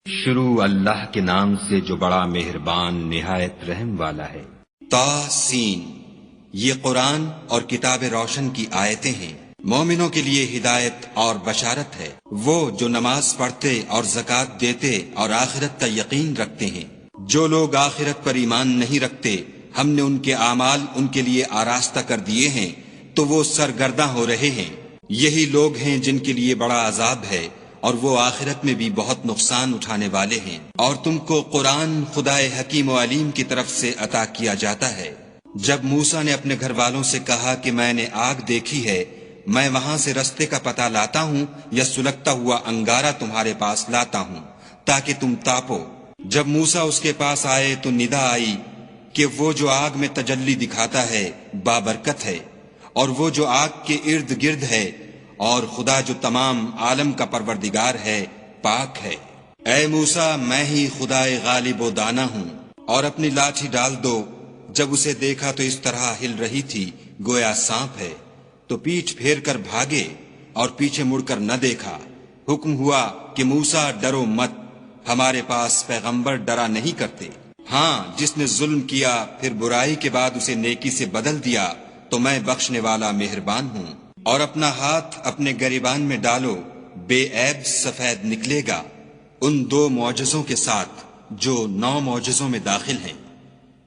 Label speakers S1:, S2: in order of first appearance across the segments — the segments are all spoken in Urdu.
S1: شروع اللہ کے نام سے جو بڑا مہربان نہایت رحم والا ہے۔
S2: طاسین، یہ قرآن اور کتاب روشن کی آیتیں ہیں، مومنوں کے لیے ہدایت اور بشارت ہے۔ وہ جو نماز پڑھتے اور زکوٰۃ دیتے اور آخرت کا یقین رکھتے ہیں۔ جو لوگ آخرت پر ایمان نہیں رکھتے، ہم نے ان کے اعمال ان کے لیے آراستہ کر دیے ہیں تو وہ سرگرداں ہو رہے ہیں۔ یہی لوگ ہیں جن کے لیے بڑا عذاب ہے اور وہ آخرت میں بھی بہت نقصان اٹھانے والے ہیں۔ اور تم کو قرآن خدائے حکیم و علیم کی طرف سے عطا کیا جاتا ہے۔ جب موسیٰ نے اپنے گھر والوں سے کہا کہ میں نے آگ دیکھی ہے، میں وہاں سے رستے کا پتہ لاتا ہوں یا سلگتا ہوا انگارہ تمہارے پاس لاتا ہوں تاکہ تم تاپو۔ جب موسیٰ اس کے پاس آئے تو ندا آئی کہ وہ جو آگ میں تجلی دکھاتا ہے بابرکت ہے، اور وہ جو آگ کے ارد گرد ہے، اور خدا جو تمام عالم کا پروردگار ہے پاک ہے۔ اے موسیٰ، میں ہی خدائے غالب و دانا ہوں، اور اپنی لاٹھی ڈال دو۔ جب اسے دیکھا تو اس طرح ہل رہی تھی گویا سانپ ہے، تو پیٹھ پھیر کر بھاگے اور پیچھے مڑ کر نہ دیکھا۔ حکم ہوا کہ موسیٰ ڈرو مت، ہمارے پاس پیغمبر ڈرا نہیں کرتے۔ ہاں، جس نے ظلم کیا پھر برائی کے بعد اسے نیکی سے بدل دیا تو میں بخشنے والا مہربان ہوں۔ اور اپنا ہاتھ اپنے گریبان میں ڈالو، بے عیب سفید نکلے گا، ان 2 معجزوں کے ساتھ جو 9 معجزوں میں داخل ہیں۔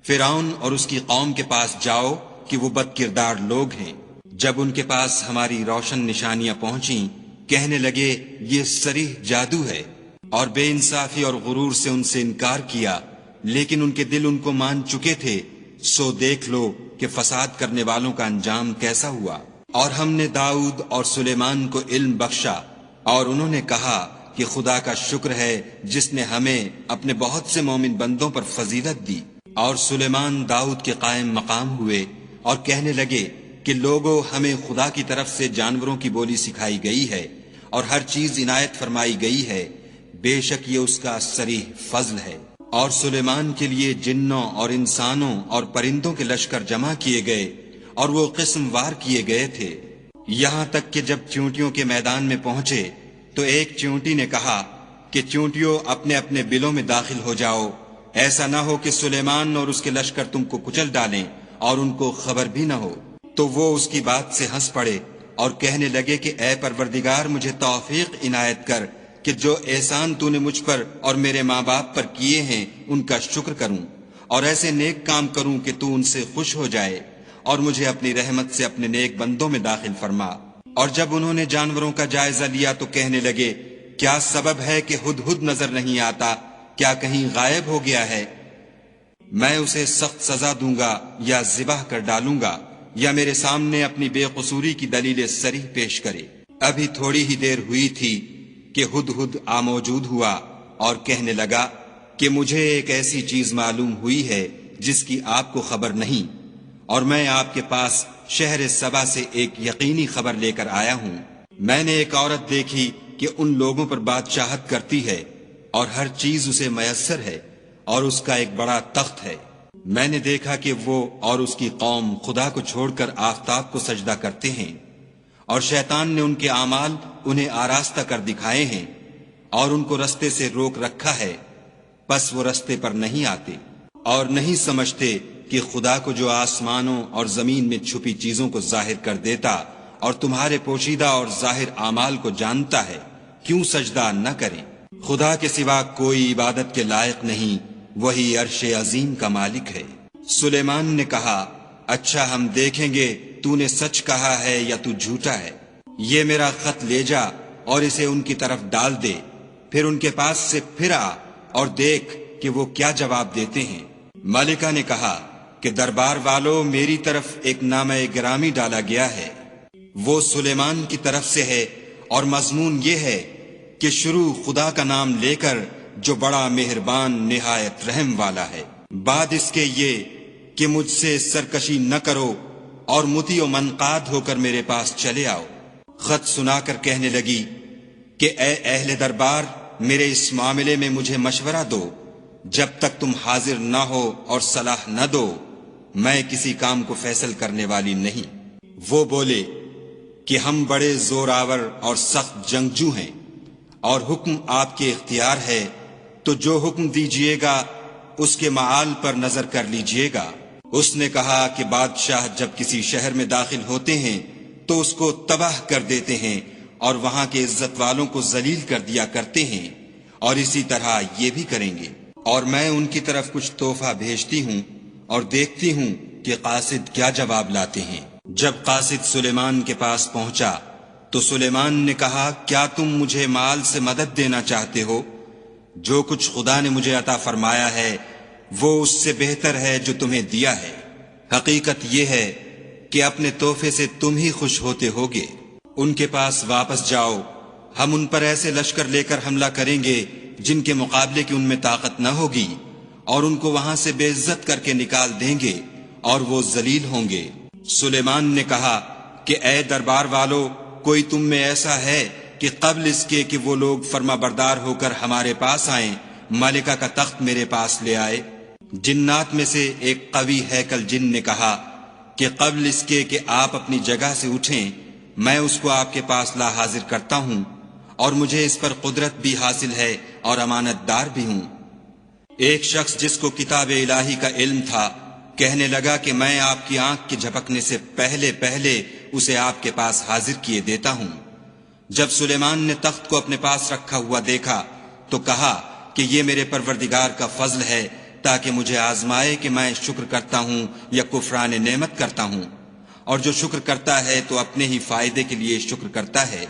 S2: فرعون اور اس کی قوم کے پاس جاؤ کہ وہ بد کردار لوگ ہیں۔ جب ان کے پاس ہماری روشن نشانیاں پہنچیں، کہنے لگے یہ صریح جادو ہے، اور بے انصافی اور غرور سے ان سے انکار کیا، لیکن ان کے دل ان کو مان چکے تھے۔ سو دیکھ لو کہ فساد کرنے والوں کا انجام کیسا ہوا۔ اور ہم نے داؤد اور سلیمان کو علم بخشا، اور انہوں نے کہا کہ خدا کا شکر ہے جس نے ہمیں اپنے بہت سے مومن بندوں پر فضیلت دی۔ اور سلیمان داؤد کے قائم مقام ہوئے اور کہنے لگے کہ لوگوں، ہمیں خدا کی طرف سے جانوروں کی بولی سکھائی گئی ہے اور ہر چیز عنایت فرمائی گئی ہے، بے شک یہ اس کا صریح فضل ہے۔ اور سلیمان کے لیے جنوں اور انسانوں اور پرندوں کے لشکر جمع کیے گئے اور وہ قسم وار کیے گئے تھے، یہاں تک کہ جب چونٹیوں کے میدان میں پہنچے تو ایک چونٹی نے کہا کہ چونٹیوں اپنے اپنے بلوں میں داخل ہو جاؤ، ایسا نہ ہو کہ سلیمان اور اس کے لشکر تم کو کچل ڈالیں اور ان کو خبر بھی نہ ہو۔ تو وہ اس کی بات سے ہنس پڑے اور کہنے لگے کہ اے پروردگار، مجھے توفیق عنایت کر کہ جو احسان تو نے مجھ پر اور میرے ماں باپ پر کیے ہیں ان کا شکر کروں، اور ایسے نیک کام کروں کہ تو ان سے خوش ہو جائے، اور مجھے اپنی رحمت سے اپنے نیک بندوں میں داخل فرما۔ اور جب انہوں نے جانوروں کا جائزہ لیا تو کہنے لگے کیا سبب ہے کہ ہدہد نظر نہیں آتا؟ کیا کہیں غائب ہو گیا ہے؟ میں اسے سخت سزا دوں گا یا ذبح کر ڈالوں گا، یا میرے سامنے اپنی بے قصوری کی دلیل صریح پیش کرے۔ ابھی تھوڑی ہی دیر ہوئی تھی کہ ہدہد موجود ہوا اور کہنے لگا کہ مجھے ایک ایسی چیز معلوم ہوئی ہے جس کی آپ کو خبر نہیں، اور میں آپ کے پاس شہر سبا سے ایک یقینی خبر لے کر آیا ہوں۔ میں نے ایک عورت دیکھی کہ ان لوگوں پر بادشاہت کرتی ہے اور ہر چیز اسے میسر ہے، اور اس کا ایک بڑا تخت ہے۔ میں نے دیکھا کہ وہ اور اس کی قوم خدا کو چھوڑ کر آفتاب کو سجدہ کرتے ہیں، اور شیطان نے ان کے اعمال انہیں آراستہ کر دکھائے ہیں اور ان کو رستے سے روک رکھا ہے، پس وہ رستے پر نہیں آتے اور نہیں سمجھتے کہ خدا کو جو آسمانوں اور زمین میں چھپی چیزوں کو ظاہر کر دیتا اور تمہارے پوشیدہ اور ظاہر اعمال کو جانتا ہے، کیوں سجدہ نہ کریں۔ خدا کے سوا کوئی عبادت کے لائق نہیں، وہی عرش عظیم کا مالک ہے۔ سلیمان نے کہا اچھا، ہم دیکھیں گے تو نے سچ کہا ہے یا تو جھوٹا ہے۔ یہ میرا خط لے جا اور اسے ان کی طرف ڈال دے، پھر ان کے پاس سے پھر آ اور دیکھ کہ وہ کیا جواب دیتے ہیں۔ ملکہ نے کہا کہ دربار والوں، میری طرف ایک نامہ گرامی ڈالا گیا ہے، وہ سلیمان کی طرف سے ہے، اور مضمون یہ ہے کہ شروع خدا کا نام لے کر جو بڑا مہربان نہایت رحم والا ہے، بعد اس کے یہ کہ مجھ سے سرکشی نہ کرو اور مطیع و منقاد ہو کر میرے پاس چلے آؤ۔ خط سنا کر کہنے لگی کہ اے اہل دربار، میرے اس معاملے میں مجھے مشورہ دو، جب تک تم حاضر نہ ہو اور صلاح نہ دو میں کسی کام کو فیصل کرنے والی نہیں۔ وہ بولے کہ ہم بڑے زور آور اور سخت جنگجو ہیں، اور حکم آپ کے اختیار ہے تو جو حکم دیجئے گا اس کے معال پر نظر کر لیجئے گا۔ اس نے کہا کہ بادشاہ جب کسی شہر میں داخل ہوتے ہیں تو اس کو تباہ کر دیتے ہیں اور وہاں کے عزت والوں کو ذلیل کر دیا کرتے ہیں، اور اسی طرح یہ بھی کریں گے۔ اور میں ان کی طرف کچھ تحفہ بھیجتی ہوں اور دیکھتی ہوں کہ قاصد کیا جواب لاتے ہیں۔ جب قاصد سلیمان کے پاس پہنچا تو سلیمان نے کہا، کیا تم مجھے مال سے مدد دینا چاہتے ہو؟ جو کچھ خدا نے مجھے عطا فرمایا ہے وہ اس سے بہتر ہے جو تمہیں دیا ہے۔ حقیقت یہ ہے کہ اپنے تحفے سے تم ہی خوش ہوتے ہوگے۔ ان کے پاس واپس جاؤ، ہم ان پر ایسے لشکر لے کر حملہ کریں گے جن کے مقابلے کی ان میں طاقت نہ ہوگی، اور ان کو وہاں سے بے عزت کر کے نکال دیں گے اور وہ ذلیل ہوں گے۔ سلیمان نے کہا کہ اے دربار والو، کوئی تم میں ایسا ہے کہ قبل اس کے کہ وہ لوگ فرما بردار ہو کر ہمارے پاس آئیں ملکہ کا تخت میرے پاس لے آئے؟ جنات میں سے ایک قوی ہیکل جن نے کہا کہ قبل اس کے کہ آپ اپنی جگہ سے اٹھیں میں اس کو آپ کے پاس لا حاضر کرتا ہوں، اور مجھے اس پر قدرت بھی حاصل ہے اور امانت دار بھی ہوں۔ ایک شخص جس کو کتاب الہی کا علم تھا کہنے لگا کہ میں آپ کی آنکھ کے جھپکنے سے پہلے اسے آپ کے پاس حاضر کیے دیتا ہوں۔ جب سلیمان نے تخت کو اپنے پاس رکھا ہوا دیکھا تو کہا کہ یہ میرے پروردگار کا فضل ہے تاکہ مجھے آزمائے کہ میں شکر کرتا ہوں یا کفران نعمت کرتا ہوں، اور جو شکر کرتا ہے تو اپنے ہی فائدے کے لیے شکر کرتا ہے،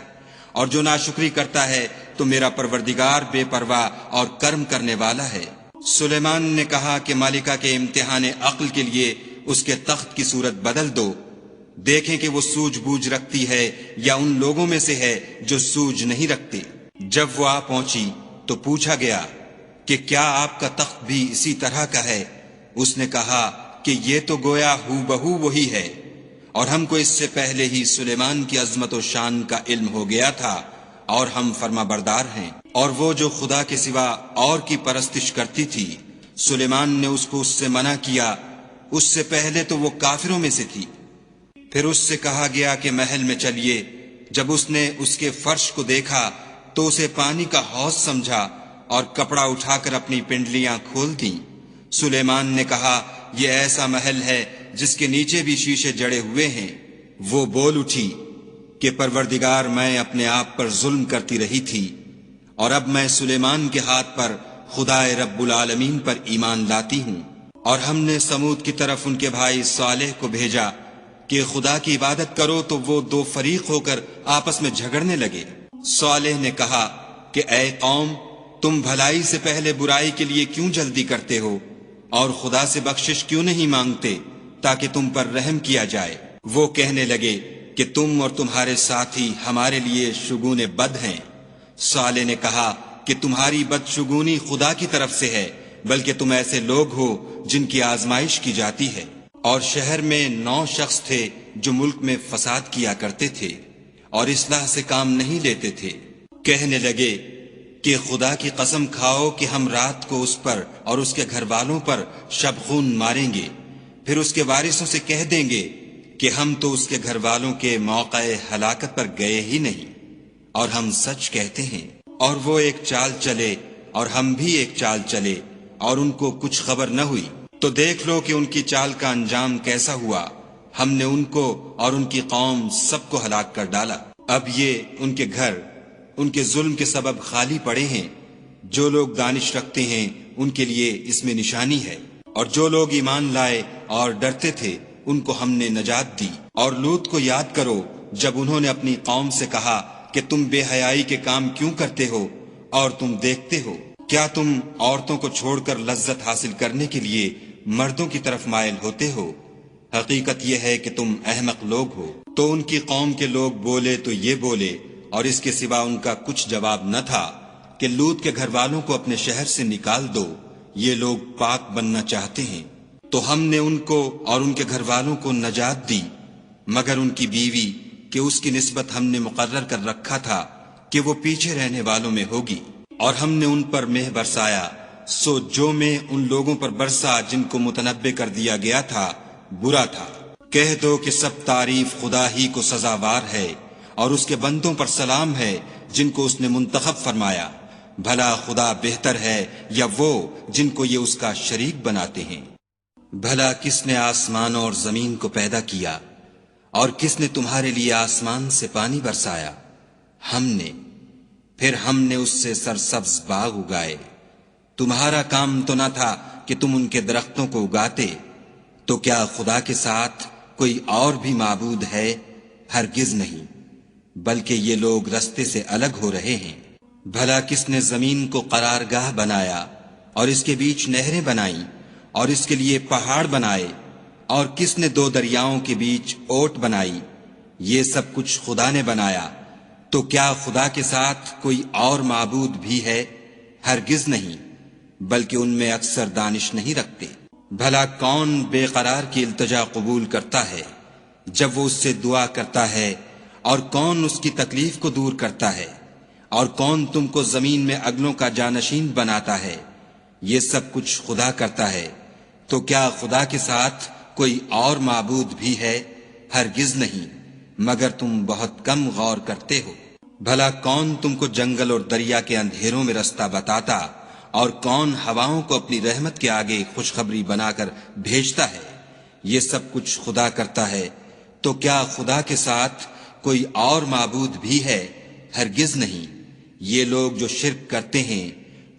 S2: اور جو ناشکری کرتا ہے تو میرا پروردگار بے پرواہ اور کرم کرنے والا ہے۔ سلیمان نے کہا کہ مالکہ کے امتحان عقل کے لیے اس کے تخت کی صورت بدل دو، دیکھیں کہ وہ سوجھ بوجھ رکھتی ہے یا ان لوگوں میں سے ہے جو سوجھ نہیں رکھتے۔ جب وہ آ پہنچی تو پوچھا گیا کہ کیا آپ کا تخت بھی اسی طرح کا ہے؟ اس نے کہا کہ یہ تو گویا ہو بہو وہی ہے، اور ہم کو اس سے پہلے ہی سلیمان کی عظمت و شان کا علم ہو گیا تھا، اور ہم فرما بردار ہیں۔ اور وہ جو خدا کے سوا اور کی پرستش کرتی تھی سلیمان نے اس کو اس سے منع کیا، اس سے پہلے تو وہ کافروں میں سے تھی۔ پھر اس سے کہا گیا کہ محل میں چلیے۔ جب اس نے اس کے فرش کو دیکھا تو اسے پانی کا حوض سمجھا اور کپڑا اٹھا کر اپنی پنڈلیاں کھول دیں۔ سلیمان نے کہا یہ ایسا محل ہے جس کے نیچے بھی شیشے جڑے ہوئے ہیں۔ وہ بول اٹھی کہ پروردگار میں اپنے آپ پر ظلم کرتی رہی تھی، اور اب میں سلیمان کے ہاتھ پر خدائے رب العالمین پر ایمان لاتی ہوں۔ اور ہم نے سمود کی طرف ان کے بھائی صالح کو بھیجا کہ خدا کی عبادت کرو، تو وہ دو فریق ہو کر آپس میں جھگڑنے لگے۔ صالح نے کہا کہ اے قوم، تم بھلائی سے پہلے برائی کے لیے کیوں جلدی کرتے ہو، اور خدا سے بخشش کیوں نہیں مانگتے تاکہ تم پر رحم کیا جائے؟ وہ کہنے لگے کہ تم اور تمہارے ساتھی ہمارے لیے شگون بد ہیں۔ صالح نے کہا کہ تمہاری بدشگونی خدا کی طرف سے ہے، بلکہ تم ایسے لوگ ہو جن کی آزمائش کی جاتی ہے۔ اور شہر میں 9 شخص تھے جو ملک میں فساد کیا کرتے تھے اور اصلاح سے کام نہیں لیتے تھے۔ کہنے لگے کہ خدا کی قسم کھاؤ کہ ہم رات کو اس پر اور اس کے گھر والوں پر شبخون ماریں گے، پھر اس کے وارثوں سے کہہ دیں گے کہ ہم تو اس کے گھر والوں کے موقع ہلاکت پر گئے ہی نہیں، اور ہم سچ کہتے ہیں۔ اور وہ ایک چال چلے اور ہم بھی ایک چال چلے، اور ان کو کچھ خبر نہ ہوئی۔ تو دیکھ لو کہ ان کی چال کا انجام کیسا ہوا۔ ہم نے ان کو اور ان کی قوم سب کو ہلاک کر ڈالا۔ اب یہ ان کے گھر ان کے ظلم کے سبب خالی پڑے ہیں۔ جو لوگ دانش رکھتے ہیں ان کے لیے اس میں نشانی ہے، اور جو لوگ ایمان لائے اور ڈرتے تھے ان کو ہم نے نجات دی۔ اور لوط کو یاد کرو جب انہوں نے اپنی قوم سے کہا کہ تم بے حیائی کے کام کیوں کرتے ہو، اور تم دیکھتے ہو کیا تم عورتوں کو چھوڑ کر لذت حاصل کرنے کے لیے مردوں کی طرف مائل ہوتے ہو؟ حقیقت یہ ہے کہ تم احمق لوگ ہو۔ تو ان کی قوم کے لوگ بولے تو یہ بولے، اور اس کے سوا ان کا کچھ جواب نہ تھا کہ لوط کے گھر والوں کو اپنے شہر سے نکال دو، یہ لوگ پاک بننا چاہتے ہیں۔ تو ہم نے ان کو اور ان کے گھر والوں کو نجات دی، مگر ان کی بیوی کہ اس کی نسبت ہم نے مقرر کر رکھا تھا کہ وہ پیچھے رہنے والوں میں ہوگی۔ اور ہم نے ان پر مہ برسایا، سو جو میں ان لوگوں پر برسا جن کو متنبع کر دیا گیا تھا برا تھا۔ کہہ دو کہ سب تعریف خدا ہی کو سزاوار ہے، اور اس کے بندوں پر سلام ہے جن کو اس نے منتخب فرمایا، بھلا خدا بہتر ہے یا وہ جن کو یہ اس کا شریک بناتے ہیں؟ بھلا کس نے آسمانوں اور زمین کو پیدا کیا اور کس نے تمہارے لیے آسمان سے پانی برسایا؟ ہم نے، پھر ہم نے اس سے سرسبز باغ اگائے۔ تمہارا کام تو نہ تھا کہ تم ان کے درختوں کو اگاتے، تو کیا خدا کے ساتھ کوئی اور بھی معبود ہے؟ ہرگز نہیں، بلکہ یہ لوگ رستے سے الگ ہو رہے ہیں۔ بھلا کس نے زمین کو قرارگاہ بنایا اور اس کے بیچ نہریں بنائیں اور اس کے لیے پہاڑ بنائے، اور کس نے دو دریاؤں کے بیچ اوٹ بنائی؟ یہ سب کچھ خدا نے بنایا، تو کیا خدا کے ساتھ کوئی اور معبود بھی ہے؟ ہرگز نہیں، بلکہ ان میں اکثر دانش نہیں رکھتے۔ بھلا کون بے قرار کی التجا قبول کرتا ہے جب وہ اس سے دعا کرتا ہے، اور کون اس کی تکلیف کو دور کرتا ہے، اور کون تم کو زمین میں اگلوں کا جانشین بناتا ہے؟ یہ سب کچھ خدا کرتا ہے، تو کیا خدا کے ساتھ کوئی اور معبود بھی ہے؟ ہرگز نہیں، مگر تم بہت کم غور کرتے ہو۔ بھلا کون تم کو جنگل اور دریا کے اندھیروں میں رستہ بتاتا، اور کون ہواؤں کو اپنی رحمت کے آگے خوشخبری بنا کر بھیجتا ہے؟ یہ سب کچھ خدا کرتا ہے، تو کیا خدا کے ساتھ کوئی اور معبود بھی ہے؟ ہرگز نہیں۔ یہ لوگ جو شرک کرتے ہیں،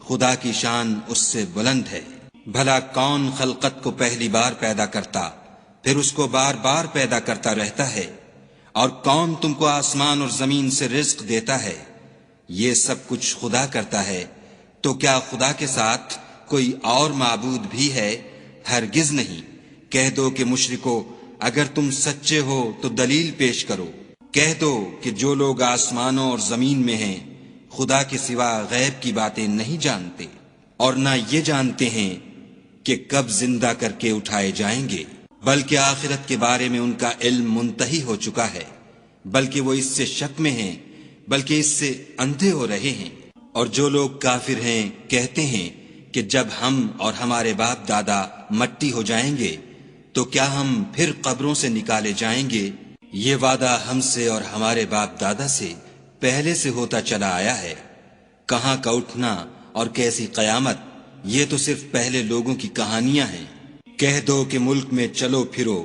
S2: خدا کی شان اس سے بلند ہے۔ بھلا کون خلقت کو پہلی بار پیدا کرتا، پھر اس کو بار بار پیدا کرتا رہتا ہے؟ اور کون تم کو آسمان اور زمین سے رزق دیتا ہے؟ یہ سب کچھ خدا کرتا ہے، تو کیا خدا کے ساتھ کوئی اور معبود بھی ہے؟ ہرگز نہیں۔ کہہ دو کہ مشرکو، اگر تم سچے ہو تو دلیل پیش کرو۔ کہہ دو کہ جو لوگ آسمانوں اور زمین میں ہیں خدا کے سوا غیب کی باتیں نہیں جانتے، اور نہ یہ جانتے ہیں کہ کب زندہ کر کے اٹھائے جائیں گے، بلکہ آخرت کے بارے میں ان کا علم منتہی ہو چکا ہے، بلکہ وہ اس سے شک میں ہیں، بلکہ اس سے اندھے ہو رہے ہیں۔ اور جو لوگ کافر ہیں کہتے ہیں کہ جب ہم اور ہمارے باپ دادا مٹی ہو جائیں گے تو کیا ہم پھر قبروں سے نکالے جائیں گے؟ یہ وعدہ ہم سے اور ہمارے باپ دادا سے پہلے سے ہوتا چلا آیا ہے۔ کہاں کا اٹھنا اور کیسی قیامت، یہ تو صرف پہلے لوگوں کی کہانیاں ہیں۔ کہہ دو کہ ملک میں چلو پھرو،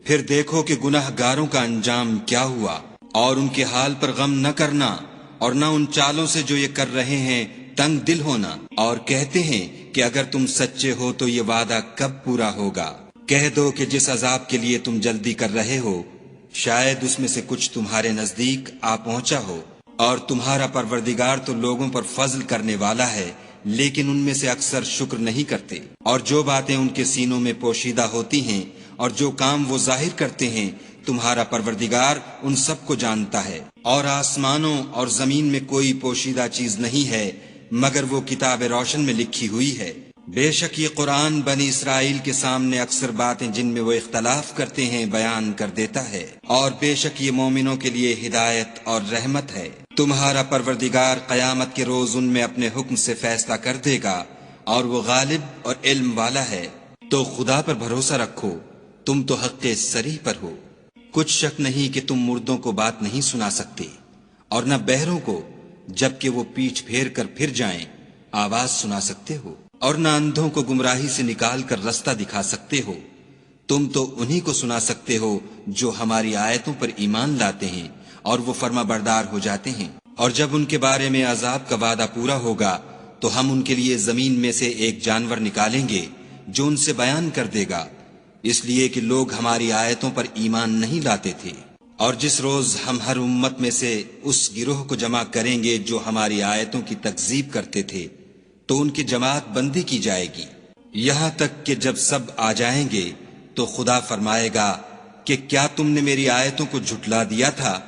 S2: پھر دیکھو کہ گناہ گاروں کا انجام کیا ہوا، اور ان کے حال پر غم نہ کرنا، اور نہ ان چالوں سے جو یہ کر رہے ہیں تنگ دل ہونا، اور کہتے ہیں کہ اگر تم سچے ہو تو یہ وعدہ کب پورا ہوگا؟ کہہ دو کہ جس عذاب کے لیے تم جلدی کر رہے ہو شاید اس میں سے کچھ تمہارے نزدیک آ پہنچا ہو، اور تمہارا پروردگار تو لوگوں پر فضل کرنے والا ہے، لیکن ان میں سے اکثر شکر نہیں کرتے۔ اور جو باتیں ان کے سینوں میں پوشیدہ ہوتی ہیں اور جو کام وہ ظاہر کرتے ہیں، تمہارا پروردگار ان سب کو جانتا ہے۔ اور آسمانوں اور زمین میں کوئی پوشیدہ چیز نہیں ہے مگر وہ کتاب روشن میں لکھی ہوئی ہے۔ بے شک یہ قرآن بنی اسرائیل کے سامنے اکثر باتیں جن میں وہ اختلاف کرتے ہیں بیان کر دیتا ہے، اور بے شک یہ مومنوں کے لیے ہدایت اور رحمت ہے۔ تمہارا پروردگار قیامت کے روز ان میں اپنے حکم سے فیصلہ کر دے گا، اور وہ غالب اور علم والا ہے۔ تو خدا پر بھروسہ رکھو، تم تو حق صریح پر ہو۔ کچھ شک نہیں کہ تم مردوں کو بات نہیں سنا سکتے، اور نہ بہروں کو جبکہ وہ پیٹھ پھیر کر پھر جائیں آواز سنا سکتے ہو، اور نہ اندھوں کو گمراہی سے نکال کر رستہ دکھا سکتے ہو۔ تم تو انہی کو سنا سکتے ہو جو ہماری آیتوں پر ایمان لاتے ہیں اور وہ فرما بردار ہو جاتے ہیں۔ اور جب ان کے بارے میں عذاب کا وعدہ پورا ہوگا تو ہم ان کے لیے زمین میں سے ایک جانور نکالیں گے جو ان سے بیان کر دے گا، اس لیے کہ لوگ ہماری آیتوں پر ایمان نہیں لاتے تھے۔ اور جس روز ہم ہر امت میں سے اس گروہ کو جمع کریں گے جو ہماری آیتوں کی تکذیب کرتے تھے تو ان کی جماعت بندی کی جائے گی، یہاں تک کہ جب سب آ جائیں گے تو خدا فرمائے گا کہ کیا تم نے میری آیتوں کو جھٹلا دیا تھا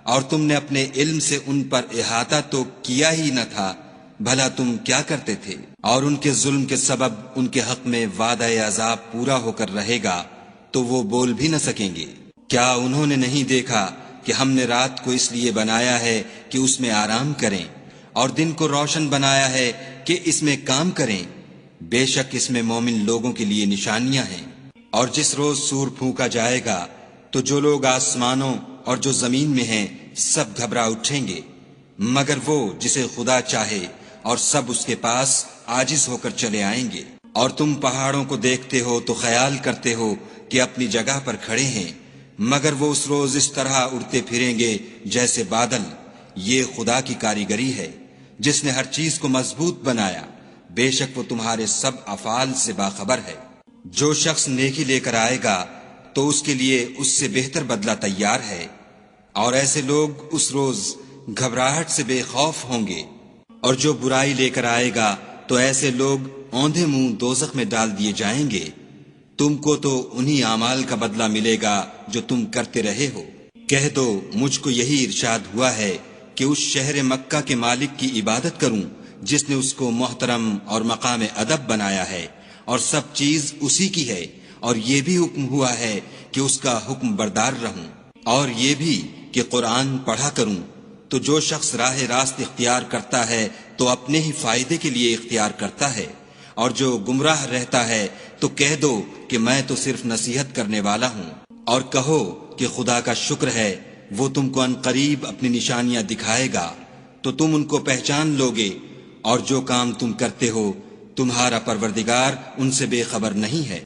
S2: اور تم نے اپنے علم سے ان پر احاطہ تو کیا ہی نہ تھا؟ بھلا تم کیا کرتے تھے؟ اور ان کے ظلم کے سبب ان کے حق میں وعدہ عذاب پورا ہو کر رہے گا تو وہ بول بھی نہ سکیں گے۔ کیا انہوں نے نہیں دیکھا کہ ہم نے رات کو اس لیے بنایا ہے کہ اس میں آرام کریں، اور دن کو روشن بنایا ہے کہ اس میں کام کریں؟ بے شک اس میں مومن لوگوں کے لیے نشانیاں ہیں۔ اور جس روز سور پھونکا جائے گا تو جو لوگ آسمانوں اور جو زمین میں ہیں سب گھبرا اٹھیں گے، مگر وہ جسے خدا چاہے اور سب اس کے پاس عاجز ہو کر چلے آئیں گے۔ اور تم پہاڑوں کو دیکھتے ہو تو خیال کرتے ہو کہ اپنی جگہ پر کھڑے ہیں، مگر وہ اس روز اس طرح اڑتے پھریں گے جیسے بادل۔ یہ خدا کی کاریگری ہے جس نے ہر چیز کو مضبوط بنایا، بے شک وہ تمہارے سب افعال سے باخبر ہے۔ جو شخص نیکی لے کر آئے گا تو اس کے لیے اس سے بہتر بدلہ تیار ہے، اور ایسے لوگ اس روز گھبراہٹ سے بے خوف ہوں گے۔ اور جو برائی لے کر آئے گا تو ایسے لوگ اوندھے منہ دوزخ میں ڈال دیے جائیں گے۔ تم کو تو انہی اعمال کا بدلہ ملے گا جو تم کرتے رہے ہو۔ کہہ دو مجھ کو یہی ارشاد ہوا ہے کہ اس شہر مکہ کے مالک کی عبادت کروں جس نے اس کو محترم اور مقام ادب بنایا ہے، اور سب چیز اسی کی ہے، اور یہ بھی حکم ہوا ہے کہ اس کا حکم بردار رہوں، اور یہ بھی کہ قرآن پڑھا کروں۔ تو جو شخص راہ راست اختیار کرتا ہے تو اپنے ہی فائدے کے لیے اختیار کرتا ہے، اور جو گمراہ رہتا ہے تو کہہ دو کہ میں تو صرف نصیحت کرنے والا ہوں۔ اور کہو کہ خدا کا شکر ہے وہ تم کو عنقریب اپنی نشانیاں دکھائے گا تو تم ان کو پہچان لوگے، اور جو کام تم کرتے ہو تمہارا پروردگار ان سے بے خبر نہیں ہے۔